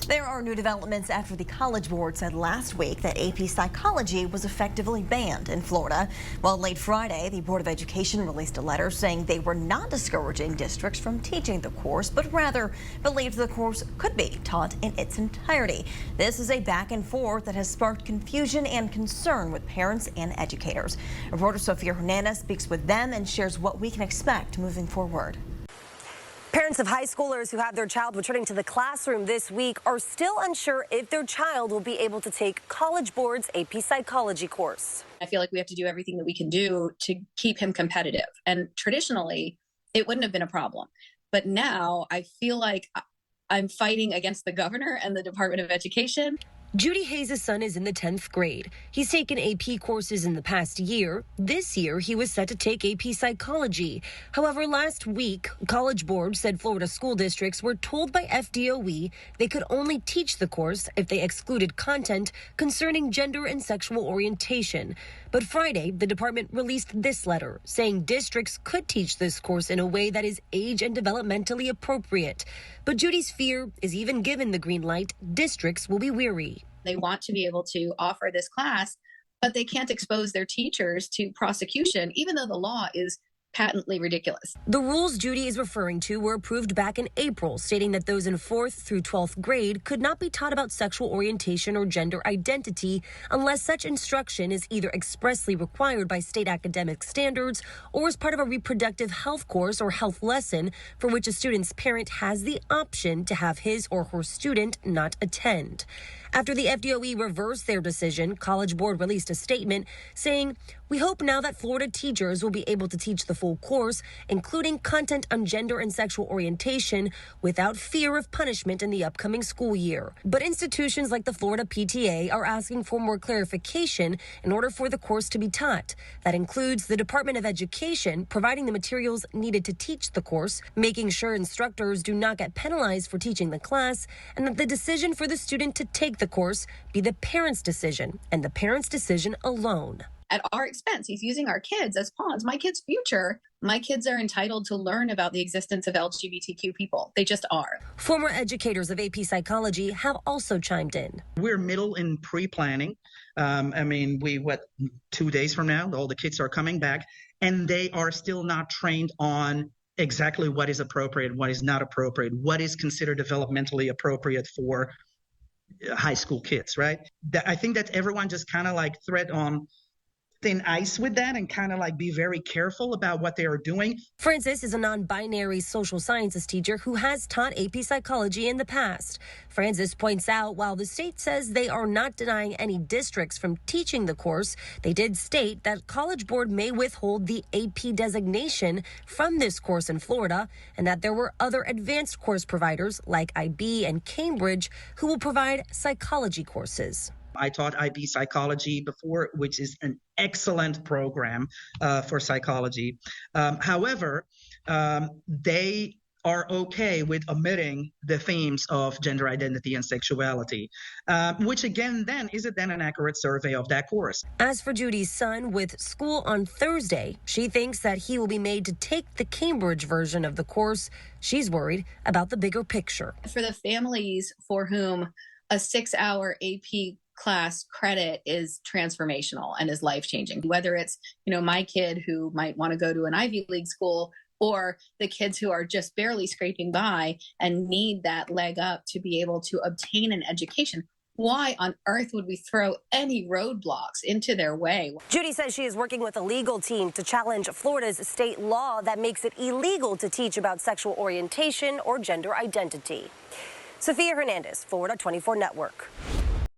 There are new developments after the College Board said last week that AP Psychology was effectively banned in Florida. Well, late Friday, the Board of Education released a letter saying they were not discouraging districts from teaching the course, but rather believed the course could be taught in its entirety. This is a back and forth that has sparked confusion and concern with parents and educators. Reporter Sophia Hernandez speaks with them and shares what we can expect moving forward. Parents of high schoolers who have their child returning to the classroom this week are still unsure if their child will be able to take College Board's AP Psychology course. I feel like we have to do everything that we can do to keep him competitive. And traditionally, it wouldn't have been a problem. But now I feel like I'm fighting against the governor and the Department of Education. Judi Hayes' son is in the 10th grade. He's taken AP courses in the past year. This year, he was set to take AP Psychology. However, last week, College Board said Florida school districts were told by FDOE they could only teach the course if they excluded content concerning gender and sexual orientation. But Friday, the department released this letter saying districts could teach this course in a way that is age and developmentally appropriate. But Judi's fear is even given the green light, districts will be weary. They want to be able to offer this class, but they can't expose their teachers to prosecution, even though the law is patently ridiculous. The rules Judi is referring to were approved back in April, stating that those in 4th through 12th grade could not be taught about sexual orientation or gender identity unless such instruction is either expressly required by state academic standards or as part of a reproductive health course or health lesson for which a student's parent has the option to have his or her student not attend. After the FDOE reversed their decision, College Board released a statement saying, "We hope now that Florida teachers will be able to teach the full course, including content on gender and sexual orientation, without fear of punishment in the upcoming school year." But institutions like the Florida PTA are asking for more clarification in order for the course to be taught. That includes the Department of Education providing the materials needed to teach the course, making sure instructors do not get penalized for teaching the class, and that the decision for the student to take the course be the parent's decision and the parent's decision alone. At our expense, he's using our kids as pawns. My kids' future. My kids are entitled to learn about the existence of LGBTQ people. They just are. Former educators of AP Psychology have also chimed in. We're middle in pre-planning. 2 days from now, all the kids are coming back, and they are still not trained on exactly what is appropriate, what is not appropriate, what is considered developmentally appropriate for high school kids, right? I think that everyone just kind of like tread on thin ice with that and kind of like be very careful about what they are doing. Francis is a non-binary social sciences teacher who has taught AP Psychology in the past. Francis points out while the state says they are not denying any districts from teaching the course, they did state that College Board may withhold the AP designation from this course in Florida and that there were other advanced course providers like IB and Cambridge who will provide psychology courses. I taught IB Psychology before, which is an excellent program for psychology. However, they are okay with omitting the themes of gender identity and sexuality, which again then isn't then an accurate survey of that course. As for Judi's son, with school on Thursday, she thinks that he will be made to take the Cambridge version of the course. She's worried about the bigger picture. For the families for whom a 6-hour AP class credit is transformational and is life-changing, whether it's, my kid who might want to go to an Ivy League school or the kids who are just barely scraping by and need that leg up to be able to obtain an education. Why on earth would we throw any roadblocks into their way? Judi says she is working with a legal team to challenge Florida's state law that makes it illegal to teach about sexual orientation or gender identity. Sophia Hernandez, Florida 24 Network.